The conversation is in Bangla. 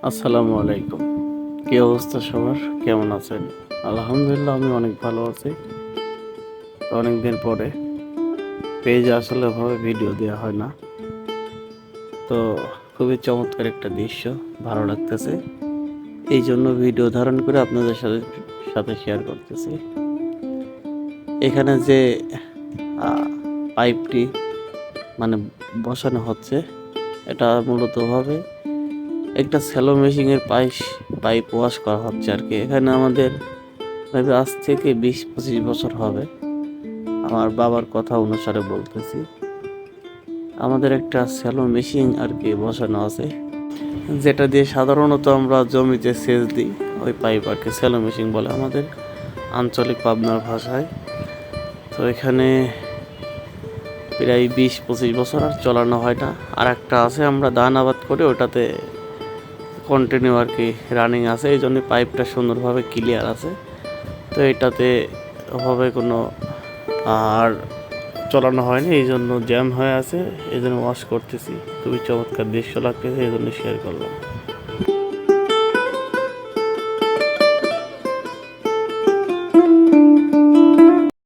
আসসালামু আলাইকুম। কি অবস্থা সবার? কেমন আছেন? আলহামদুলিল্লাহ আমি অনেক ভালো আছি। তো অনেকদিন পরে পেজে আসলে ওভাবে ভিডিও দেওয়া হয় না। তো খুবই চমৎকার একটা দৃশ্য, ভালো লাগতেছে। এই জন্য ভিডিও ধারণ করে আপনাদের সাথে সাথে শেয়ার করতেছি। এখানে যে পাইপটি মানে বসানো হচ্ছে, এটা মূলতভাবে একটা স্যালো মেশিনের পাইপ ওয়াশ করা হচ্ছে আর কি। এখানে আমাদের ভাবে আজ থেকে 20-25 বছর হবে। আমার বাবার কথা অনুসারে বলতেছি, আমাদের একটা স্যালো মেশিন আর কি বসানো আছে, যেটা দিয়ে সাধারণত আমরা জমিতে সেচ দিই। ওই পাইপ আর কি স্যালো মেশিন বলে আমাদের আঞ্চলিক পাবনার ভাষায়। তো এখানে প্রায় 20-25 বছর আর চলানো হয় না। আর একটা আছে, আমরা ধান আবাদ করে ওটাতে কন্টিনিউ আর কি রানিং আছে, এই জন্য পাইপটা সুন্দরভাবে ক্লিয়ার আছে। তো এটাতে ওভাবে কোনো আর চলানো হয়নি, এই জন্য জ্যাম হয়ে আছে, এই জন্য ওয়াশ করতেছি। খুবই চমৎকার দৃশ্য লাগতেছে, এই জন্য শেয়ার করলাম।